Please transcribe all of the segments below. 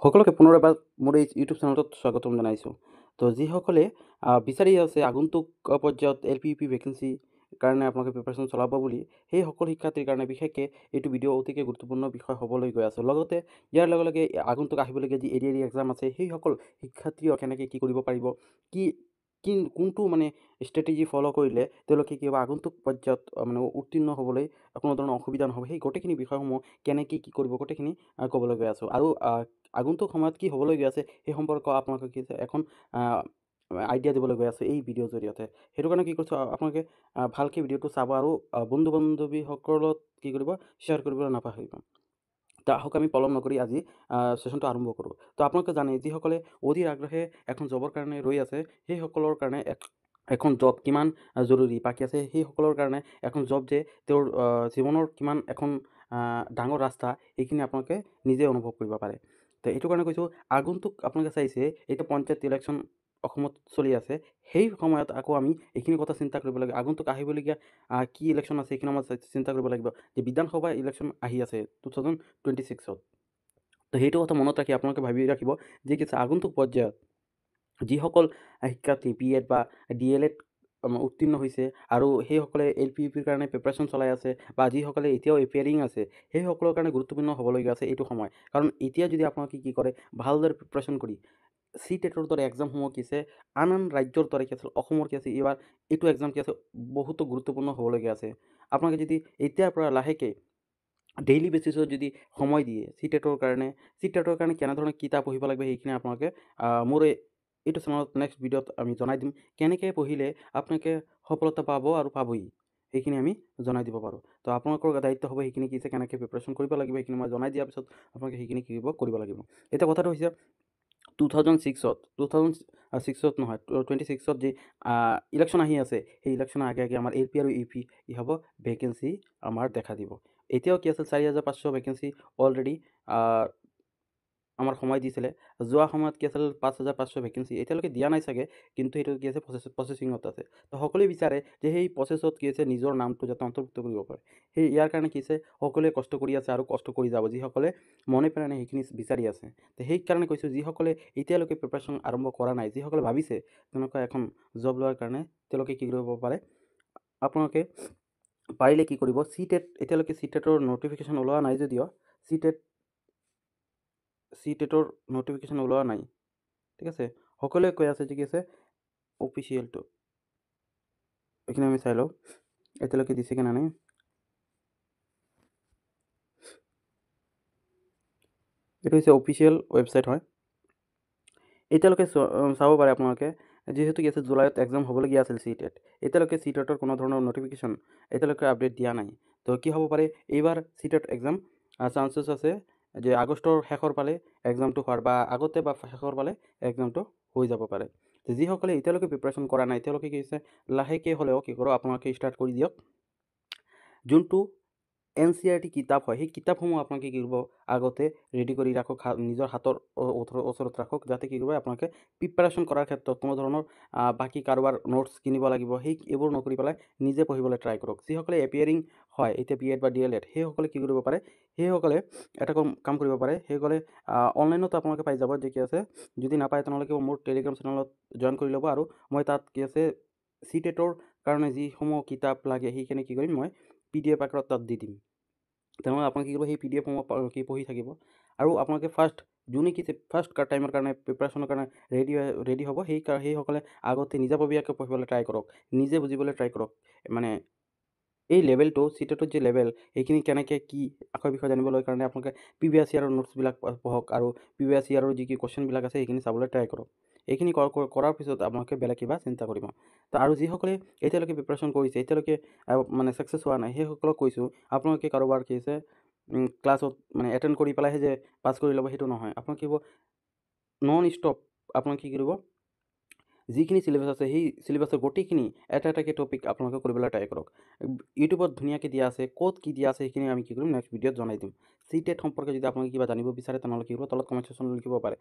সকলোকে পুনৰ এবাৰ মোৰ এই ইউটিউব চেনেলটোত স্বাগতম জনাইছোঁ। তো যিসকলে বিচাৰি আছে আগন্তুক পৰ্যায়ত LPUP ভেকেঞ্চি কাৰণে আপোনালোকে প্ৰিপাৰেশ্যন চলাব বুলি, সেই সকলো শিক্ষাৰ্থীৰ কাৰণে বিশেষকৈ এইটো ভিডিঅ' অতিকে গুৰুত্বপূৰ্ণ বিষয় হ'বলৈ গৈ আছে। লগতে ইয়াৰ লগে লগে আগন্তুক আহিবলগীয়া যি এডিআৰই এক্সাম আছে, সেইসকল শিক্ষাৰ্থীও কেনেকৈ কি কৰিব পাৰিব, কি কি কোনটো মানে ষ্ট্ৰেটেজি ফ'ল' কৰিলে তেওঁলোকে কিবা আগন্তুক পৰ্যায়ত মানে উত্তীৰ্ণ হ'বলৈ কোনো ধৰণৰ অসুবিধা নহ'ব, সেই গোটেইখিনি বিষয়সমূহ কেনেকৈ কি কৰিব গোটেইখিনি ক'বলৈ গৈ আছোঁ। আৰু আগন্তুক সময়ত কি হ'বলৈ গৈ আছে সেই সম্পৰ্কে আপোনালোকে কি এখন আইডিয়া দিবলৈ গৈ আছোঁ এই ভিডিঅ'ৰ জৰিয়তে। সেইটো কাৰণে কি কৰিছোঁ, আপোনালোকে ভালকৈ ভিডিঅ'টো চাব আৰু বন্ধু বান্ধৱীসকলত কি কৰিব, শ্বেয়াৰ কৰিবলৈ নাপাহৰিব। তো আহক আমি পলম নকৰি আজি ছেশ্যনটো আৰম্ভ কৰোঁ। তো আপোনালোকে জানে যিসকলে অধীৰ আগ্ৰহে এখন জবৰ কাৰণে ৰৈ আছে, সেইসকলৰ কাৰণে এখন জব কিমান জৰুৰী বাকী আছে, সেইসকলৰ কাৰণে এখন জব যে তেওঁৰ জীৱনৰ কিমান এখন ডাঙৰ ৰাস্তা, এইখিনি আপোনালোকে নিজে অনুভৱ কৰিব পাৰে। তো এইটো কাৰণে কৈছোঁ, আগন্তুক আপোনালোকে চাইছে এতিয়া পঞ্চায়ত ইলেকশ্যন অসমত চলি আছে, সেই সময়ত আকৌ আমি এইখিনি কথা চিন্তা কৰিব লাগে। আগন্তুক আহিবলগীয়া কি ইলেকশ্যন আছে এইখিনি আমাৰ চিন্তা কৰিব লাগিব যে বিধানসভা ইলেকশ্যন আহি আছে 2026-ত। তো সেইটো কথা মনত ৰাখি আপোনালোকে ভাবি ৰাখিব যে কি আগন্তুক পৰ্যায়ত যিসকল শিক্ষাৰ্থী BEd বা DLEd উত্তীৰ্ণ হৈছে আৰু সেইসকলে LPUPৰ কাৰণে প্ৰিপাৰেশ্যন চলাই আছে বা যিসকলে এতিয়াও এপিয়াৰিং আছে, সেইসকলৰ কাৰণে গুৰুত্বপূৰ্ণ হ'বলগীয়া আছে এইটো সময়। কাৰণ এতিয়া যদি আপোনালোকে কি কৰে, ভালদৰে প্ৰিপাৰেশ্যন কৰি CTETৰ দৰে এক্সামসমূহ কি আছে, আন ৰাজ্যৰ দৰে কি আছিল, অসমৰ কি আছে, এইবাৰ এইটো এক্সাম কি আছে বহুতো গুৰুত্বপূৰ্ণ হ'বলগীয়া আছে। আপোনালোকে যদি এতিয়াৰ পৰা লাহেকৈ ডেইলি বেচিছত যদি সময় দিয়ে CTETৰ কাৰণে কেনেধৰণে কিতাপ পঢ়িব লাগিব, সেইখিনি আপোনালোকে মোৰ এইটো চেনেলত নেক্সট ভিডিঅ'ত আমি জনাই দিম। কেনেকৈ পঢ়িলে আপোনালোকে সফলতা পাব আৰু পাবই, সেইখিনি আমি জনাই দিব পাৰোঁ। তো আপোনালোকৰ দায়িত্ব হ'ব সেইখিনি কি আছে, কেনেকৈ প্ৰিপাৰেশ্যন কৰিব লাগিব সেইখিনি মই জনাই দিয়াৰ পিছত আপোনালোকে সেইখিনি কৰিব লাগিব। এতিয়া কথাটো হৈছে 2006ত নহয় 26ত যি ইলেকশ্যন আহি আছে, সেই ইলেকশ্যনৰ আগে আগে আমাৰ LP আৰু UP কি হ'ব, ভেকেঞ্চি আমাৰ দেখা দিব। এতিয়াও কি আছিল 4,500 ভেকেঞ্চি অলৰেডি আমাৰ সময় দিছিলে। যোৱা সময়ত কি আছিল 5,500 ভেকেঞ্চি এতিয়ালৈকে দিয়া নাই চাগে, কিন্তু সেইটো কি আছে প্ৰচেচিঙত আছে। তো সকলোৱে বিচাৰে যে সেই প্ৰচেছত কি আছে নিজৰ নামটো যাতে অন্তৰ্ভুক্ত কৰিব পাৰে। ইয়াৰ কাৰণে কি আছে, সকলোৱে কষ্ট কৰি আছে আৰু কষ্ট কৰি যাব, যিসকলে মনে প্ৰাণে সেইখিনি বিচাৰি আছে। তো সেইকাৰণে কৈছোঁ, যিসকলে এতিয়ালৈকে প্ৰিপাৰেশ্যন আৰম্ভ কৰা নাই, যিসকলে ভাবিছে তেনেকুৱা এখন জব লোৱাৰ কাৰণে, তেওঁলোকে কি কৰিব পাৰে, আপোনালোকে পাৰিলে কি কৰিব, CTET এতিয়ালৈকে CTETৰ ন'টিফিকেশ্যন ওলোৱা নাই যদিও CTETৰ ন'টিফিকেশ্যন ওলোৱা নাই, ঠিক আছে। সকলোৱে কৈ আছে যে কি আছে অফিচিয়েলটো, এইখিনি আমি চাই লওঁ এতিয়ালৈকে দিছে কি নাই। এইটো হৈছে অফিচিয়েল ৱেবছাইট হয়। এতিয়ালৈকে চাব পাৰে আপোনালোকে, যিহেতু কি আছে জুলাইত এক্সাম হ'বলগীয়া আছিল CTET, এতিয়ালৈকে CTETৰ কোনো ধৰণৰ ন'টিফিকেশ্যন এতিয়ালৈকে আপডেট দিয়া নাই। তো কি হ'ব পাৰে, এইবাৰ CTET এক্সাম চান্সেছ আছে যে আগষ্টৰ শেষৰ ফালে এক্সামটো হোৱাৰ, বা আগতে বা শেষৰ ফালে এক্সামটো হৈ যাব পাৰে। যিসকলে এতিয়ালৈকে প্ৰিপাৰেশ্যন কৰা নাই, তেওঁলোকে কি হৈছে লাহেকৈ হ'লেও কি কৰক, আপোনালোকে ষ্টাৰ্ট কৰি দিয়ক। যোনটো NCERT কিতাপ হয়, সেই কিতাপসমূহ আপোনালোকে কি কৰিব, আগতে ৰেডি কৰি ৰাখক, নিজৰ হাতৰ ওচৰত ৰাখক, যাতে কি কৰিব আপোনালোকে প্ৰিপাৰেশ্যন কৰাৰ ক্ষেত্ৰত কোনো ধৰণৰ বাকী কাৰোবাৰ নোটছ কিনিব লাগিব, এইবোৰ নকৰি পেলাই নিজে পঢ়িবলৈ ট্ৰাই কৰক। যিসকলে এপিয়াৰিং হয় এতিয়া BEd বা DLEd, সেইসকলে কি কৰিব পাৰে, সেইসকলে এটা কাম কৰিব পাৰে, সেইসকলে অনলাইনত আপোনালোকে পাই যাব যে কি আছে, যদি নাপায় তেনেহ'লে মোৰ টেলিগ্ৰাম চেনেলত জইন কৰি ল'ব, আৰু মই তাত কি আছে CTETৰ কাৰণে যিসমূহ কিতাপ লাগে সেইখিনি কি কৰিম, মই PDF আকাৰত তাত দি দিম। তেনেহ'লে আপোনালোকে কি কৰিব, সেই PDFসমূহ কি পঢ়ি থাকিব, আৰু আপোনালোকে যোনে কি ফাৰ্ষ্ট টাইমৰ কাৰণে প্ৰিপাৰেশ্যনৰ কাৰণে ৰেডি হ'ব, সেইসকলে আগতে নিজাববীয়াকৈ পঢ়িবলৈ ট্ৰাই কৰক, নিজে বুজিবলৈ ট্ৰাই কৰক। মানে এই লেভেলটো CTETৰ যি লেভেল, সেইখিনি কেনেকৈ কি বিষয়ে জানিবলৈ কাৰণে আপোনালোকে প্ৰিভিয়াছ ইয়াৰৰ নোটছবিলাক পঢ়ক, আৰু প্ৰিভিয়াছ ইয়াৰৰ যি কি কুৱেশ্যনবিলাক আছে সেইখিনি চাবলৈ ট্ৰাই কৰক। এইখিনি কৰাৰ পিছত আপোনালোকে বেলেগ কিবা চিন্তা কৰিব। তো আৰু যিসকলে এতিয়ালৈকে প্ৰিপাৰেশ্যন কৰিছে, এতিয়ালৈকে মানে ছাকচেছ হোৱা নাই, সেইসকলক কৈছোঁ আপোনালোকে কাৰোবাৰ কি আছে ক্লাছত মানে এটেণ্ড কৰি পেলাইহে যে পাছ কৰি ল'ব, সেইটো নহয়। আপোনালোকে কি কৰিব, নন ষ্টপ আপোনালোকে কি কৰিব, যিখিনি চিলেবাছ আছে সেই চিলেবাছৰ গোটেইখিনি এটা এটাকৈ টপিক আপোনালোকে কৰিবলৈ ট্ৰাই কৰক। ইউটিউবত ধুনীয়াকৈ দিয়া আছে, ক'ত কি দিয়া আছে সেইখিনি আমি কি কৰিম, নেক্সট ভিডিঅ'ত জনাই দিম। CTET সম্পৰ্কে যদি আপোনালোকে কিবা জানিব বিচাৰে তেনেহ'লে কি কৰিব, তলত কমেণ্ট ছেকশ্যনত লিখিব পাৰে।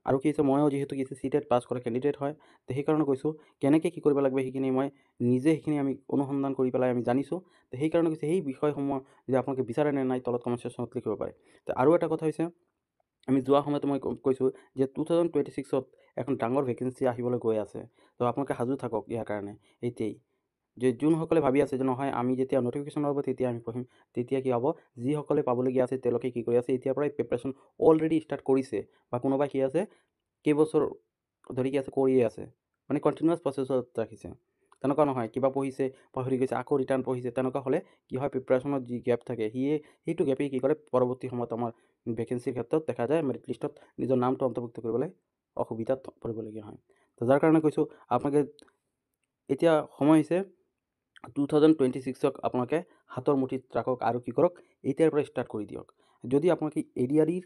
আৰু কি হৈছে, ময়ো যিহেতু কি CTET পাছ কৰা কেণ্ডিডেট হয়, তো সেইকাৰণে কৈছোঁ কেনেকৈ কি কৰিব লাগিব সেইখিনি মই নিজে সেইখিনি আমি অনুসন্ধান কৰি পেলাই আমি জানিছোঁ। তো সেইকাৰণে কৈছোঁ সেই বিষয়সমূহ যদি আপোনালোকে বিচাৰে নে নাই, তলত কমেণ্ট ছেকশ্যনত লিখিব পাৰে। তো আৰু এটা কথা হৈছে, আমি যোৱা সময়তে মই কৈছোঁ যে 2026ত এখন ডাঙৰ ভেকেঞ্চি আহিবলৈ গৈ আছে। তো আপোনালোকে সাজু থাকক ইয়াৰ কাৰণে এতিয়াই। যে যোনসকলে ভাবি আছে যে নহয় আমি যেতিয়া ন'টিফিকেশ্যন ওলাব তেতিয়া আমি পঢ়িম, তেতিয়া কি হ'ব, যিসকলে পাবলগীয়া আছে তেওঁলোকে কি কৰি আছে এতিয়াৰ পৰাই প্ৰিপাৰেশ্যন অলৰেডি ষ্টাৰ্ট কৰিছে, বা কোনোবাই কি আছে কেইবছৰ ধৰি কি আছে কৰিয়ে আছে, মানে কণ্টিনিউৱাছ প্ৰচেছত ৰাখিছে। তেনেকুৱা নহয় কিবা পঢ়িছে পাহৰি গৈছে আকৌ ৰিটাৰ্ণ পঢ়িছে, তেনেকুৱা হ'লে কি হয় প্ৰিপাৰেশ্যনত যি গেপ থাকে সেইটো গেপেই কি কৰে পৰৱৰ্তী সময়ত আমাৰ ভেকেঞ্চিৰ ক্ষেত্ৰত দেখা যায় মেৰিট লিষ্টত নিজৰ নামটো অন্তৰ্ভুক্ত কৰিবলৈ অসুবিধাত পৰিবলগীয়া হয়। তো যাৰ কাৰণে কৈছোঁ আপোনালোকে এতিয়া সময় হৈছে 2026ক আপোনালোকে হাতৰ মুঠিত ৰাখক আৰু কি কৰক এতিয়াৰ পৰা ষ্টাৰ্ট কৰি দিয়ক। যদি আপোনালোকে এডিআৰিৰ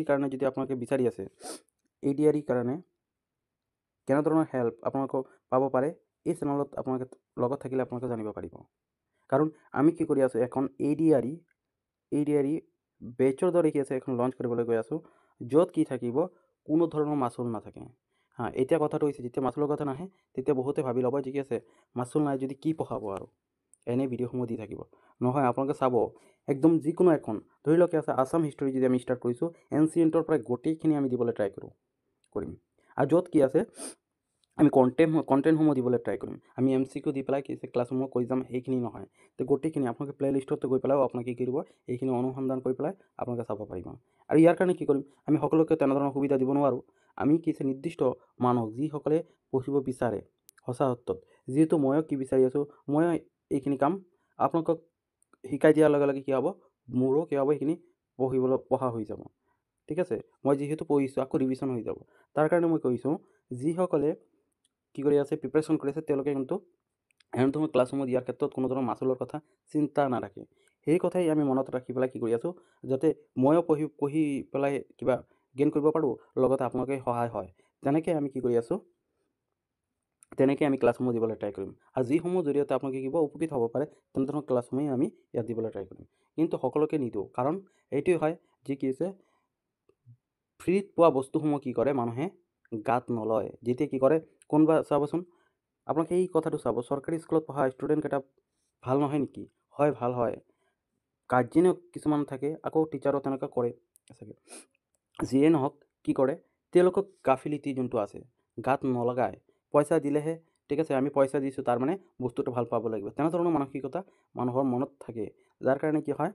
কাৰণে যদি আপোনালোকে বিচাৰি আছে এডিআৰিৰ কাৰণে কেনেধৰণৰ হেল্প আপোনালোকক পাব পাৰে এই চেনেলত আপোনালোকে লগত থাকিলে আপোনালোকে জানিব পাৰিব। কাৰণ আমি কি কৰি আছোঁ এখন এডিআৰি বেচৰ দৰে কি আছে এখন লঞ্চ কৰিবলৈ গৈ আছোঁ, য'ত কি থাকিব কোনো ধৰণৰ মাচুল নাথাকে। এতিয়া কথাটো হৈছে যেতিয়া মাচুলৰ কথা নাহে তেতিয়া বহুতে ভাবি ল'ব যে কি আছে মাচুল নাই যদি কি পঢ়াব আৰু এনেই ভিডিঅ'সমূহ দি থাকিব। নহয়, আপোনালোকে চাব একদম যিকোনো এখন ধৰি লওক আছে আছাম হিষ্টৰী যদি আমি ষ্টাৰ্ট কৰিছোঁ এনচিয়েণ্টৰ পৰা গোটেইখিনি আমি দিবলৈ ট্ৰাই কৰিম। আৰু য'ত কি আছে আমি কণ্টেণ্টসমূহ দিবলৈ ট্ৰাই কৰিম। আমি MCQ দি পেলাই কি ক্লাছসমূহ কৰি যাম সেইখিনি নহয়, তো গোটেইখিনি আপোনালোকে প্লে লিষ্টত গৈ পেলাইও আপোনালোকে কি কৰিব এইখিনি অনুসন্ধান কৰি পেলাই আপোনালোকে চাব পাৰিব। আৰু ইয়াৰ কাৰণে কি কৰিম, আমি সকলোকে তেনেধৰণৰ সুবিধা দিব নোৱাৰোঁ। আমি কি নিৰ্দিষ্ট মানুহ যিসকলে পঢ়িব বিচাৰে সঁচা অৰ্থত, যিহেতু ময়ো কি বিচাৰি আছোঁ, ময়ো এইখিনি কাম আপোনালোকক শিকাই দিয়াৰ লগে লগে কি হ'ব মোৰো কি হ'ব এইখিনি পঢ়া হৈ যাব। ঠিক আছে, মই যিহেতু পঢ়িছোঁ আকৌ ৰিভিজন হৈ যাব। তাৰ কাৰণে মই কৈছোঁ যিসকলে কি কৰি আছে প্ৰিপাৰেশ্যন কৰি আছে তেওঁলোকে কিন্তু এনেধৰণৰ ক্লাছসমূহ দিয়াৰ ক্ষেত্ৰত কোনো ধৰণৰ মাচুলৰ কথা চিন্তা নাৰাখে। সেই কথাই আমি মনত ৰাখি পেলাই কি কৰি আছোঁ যাতে ময়ো পঢ়ি পেলাই কিবা গেইন কৰিব পাৰোঁ, লগতে আপোনালোকে সহায় হয়। তেনেকৈ আমি কি কৰি আছোঁ তেনেকৈ আমি ক্লাছসমূহ দিবলৈ ট্ৰাই কৰিম। আৰু যিসমূহ জৰিয়তে আপোনালোকে কিবা উপকৃত হ'ব পাৰে তেনেধৰণৰ ক্লাছসমূহেই আমি ইয়াত দিবলৈ ট্ৰাই কৰিম। কিন্তু সকলোকে নিদিওঁ, কাৰণ এইটোৱে হয় যি কি হৈছে ফ্ৰীত পোৱা বস্তুসমূহ কি কৰে মানুহে গাত নলয়। যেতিয়া কি কৰে কোনোবা চাবচোন আপোনালোকে এই কথাটো চাব, চৰকাৰী স্কুলত পঢ়া ষ্টুডেণ্টকেইটা ভাল নহয় নেকি? হয়, ভাল হয়। গাৰ্জেনো কিছুমান থাকে, আকৌ টিচাৰো তেনেকুৱা কৰে চাগে। যিয়ে নহওক কি কৰে তেওঁলোকক গাফিলিটি যোনটো আছে গাত নলগায়, পইচা দিলেহে ঠিক আছে আমি পইচা দিছোঁ তাৰমানে বস্তুটো ভাল পাব লাগিব, তেনেধৰণৰ মানসিকতা মানুহৰ মনত থাকে। যাৰ কাৰণে কি হয়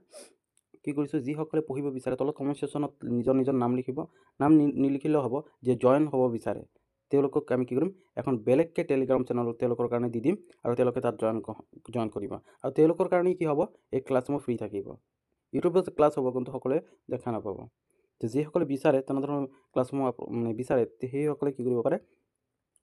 কি কৰিছোঁ যিসকলে পঢ়িব বিচাৰে তলত কমেণ্ট ছেকশ্যনত নিজৰ নাম লিখিব। নাম নিলিখিলেও হ'ব, যে জইন হ'ব বিচাৰে তেওঁলোকক আমি কি কৰিম এখন বেলেগকৈ টেলিগ্ৰাম চেনেল তেওঁলোকৰ কাৰণে দি দিম আৰু তেওঁলোকে তাত জইন কৰিব। আৰু তেওঁলোকৰ কাৰণে কি হ'ব এই ক্লাছসমূহ ফ্ৰী থাকিব। ইউটিউবত ক্লাছ হ'ব কিন্তু সকলোৱে দেখা নাপাব। তো যিসকলে বিচাৰে তেনেধৰণৰ ক্লাছসমূহ বিচাৰে সেইসকলে কি কৰিব পাৰে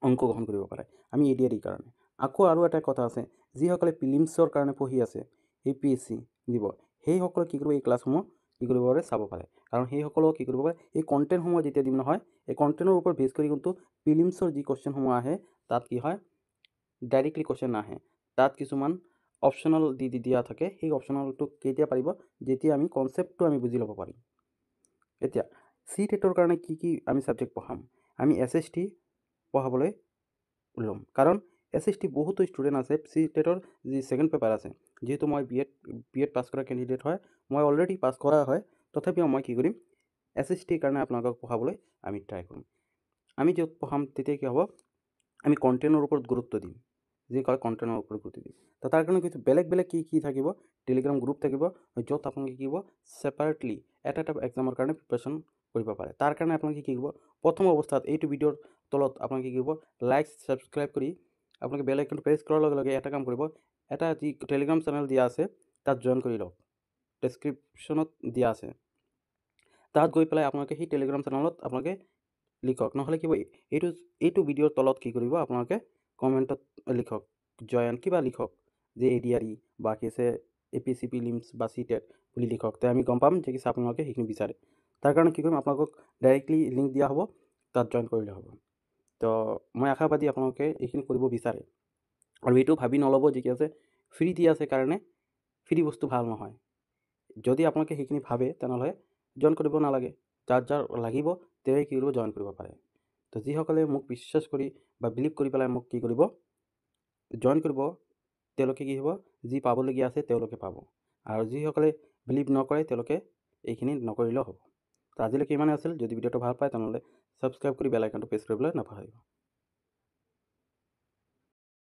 অংশগ্ৰহণ কৰিব পাৰে। আমি এডিআৰিৰ কাৰণে আকৌ আৰু এটা কথা আছে, যিসকলে প্ৰিলিমছৰ কাৰণে পঢ়ি আছে APSC দিব সেইসকলে কি কৰিব এই ক্লাছসমূহ কি কৰিব পাৰে চাব পাৰে। কাৰণ সেইসকলেও কি কৰিব পাৰে এই কণ্টেণ্টসমূহ যেতিয়া দিম নহয় এই কণ্টেণ্টৰ ওপৰত বেছ কৰি কিন্তু প্ৰিলিমছৰ যি কুৱেশ্যনসমূহ আহে তাত কি হয় ডাইৰেক্টলি কুৱেশ্যন নাহে, তাত কিছুমান অপশ্যনেল দিয়া থাকে। সেই অপশ্যনেলটো কেতিয়া পাৰিব যেতিয়া আমি কনচেপ্টটো আমি বুজি ল'ব পাৰিম। এতিয়া CTETৰ কাৰণে কি আমি ছাবজেক্ট পঢ়াম, আমি SST পঢ়াবলৈ ল'ম। কাৰণ SST বহুতো ষ্টুডেণ্ট আছে CTETৰ যি ছেকেণ্ড পেপাৰ আছে, যিহেতু মই বি এড পাছ কৰা কেণ্ডিডেট হয়, মই অলৰেডি পাছ কৰা হয়, তথাপিও মই কি কৰিম SSTৰ কাৰণে আপোনালোকক পঢ়াবলৈ আমি ট্ৰাই কৰিম। আমি য'ত পঢ়াম তেতিয়া কি হ'ব আমি কণ্টেণ্টৰ ওপৰত গুৰুত্ব দিম, যি কয় কণ্টেণ্টৰ ওপৰত গুৰুত্ব দিম। তো তাৰ কাৰণে কিছু বেলেগ কি থাকিব টেলিগ্ৰাম গ্ৰুপ থাকিব, য'ত আপোনালোকে কি হ'ব ছেপাৰেটলি এটা এক্সামৰ কাৰণে প্ৰিপাৰেশ্যন কৰিব পাৰে। তাৰ কাৰণে আপোনালোকে কি কৰিব প্ৰথম অৱস্থাত এইটো ভিডিঅ'ৰ তলত আপোনালোকে কি কৰিব লাইক ছাবস্ক্ৰাইব কৰি আপোনালোকে বেল আইকনটো প্ৰেছ কৰাৰ লগে লগে এটা কাম কৰিব, এটা যি টেলিগ্ৰাম চেনেল দিয়া আছে তাত জইন কৰি লওক, ডেছক্ৰিপশ্যনত দিয়া আছে। তাত গৈ পেলাই আপোনালোকে সেই টেলিগ্ৰাম চেনেলত আপোনালোকে লিখক, নহ'লে কিবা এইটো ভিডিঅ'ৰ তলত কি কৰিব আপোনালোকে কমেণ্টত লিখক জইন কিবা লিখক যে এডিআৰি বা কি আছে APSC প্ৰিলিমছ বা CTET বুলি লিখক, তে আমি গম পাম যে কি আপোনালোকে সেইখিনি বিচাৰে। তাৰ কাৰণে কি কৰিম আপোনালোকক ডাইৰেক্টলি লিংক দিয়া হ'ব, তাত জইন কৰিলে হ'ব। তো মই আশাবাদী আপোনালোকে এইখিনি কৰিব বিচাৰে। আৰু এইটো ভাবি নল'ব যে কি আছে ফ্ৰী দি আছে কাৰণে ফ্ৰী বস্তু ভাল নহয়। যদি আপোনালোকে সেইখিনি ভাবে তেনেহ'লে জইন কৰিব নালাগে, যাৰ লাগিব তেওঁৱে কি কৰিব জইন কৰিব পাৰে। তো যিসকলে মোক বিশ্বাস কৰি বা বিলিভ কৰি পেলাই মোক কি কৰিব জইন কৰিব তেওঁলোকে কি হ'ব যি পাবলগীয়া আছে তেওঁলোকে পাব, আৰু যিসকলে বিলিভ নকৰে তেওঁলোকে এইখিনি নকৰিলেও হ'ব। তো আজিলৈকে ইমানে আছিল। যদি ভিডিঅ'টো ভাল পায় তেনেহ'লে ছাবস্ক্ৰাইব কৰি বেল আইকনটো প্ৰেছ কৰিবলৈ নাপাহৰিব।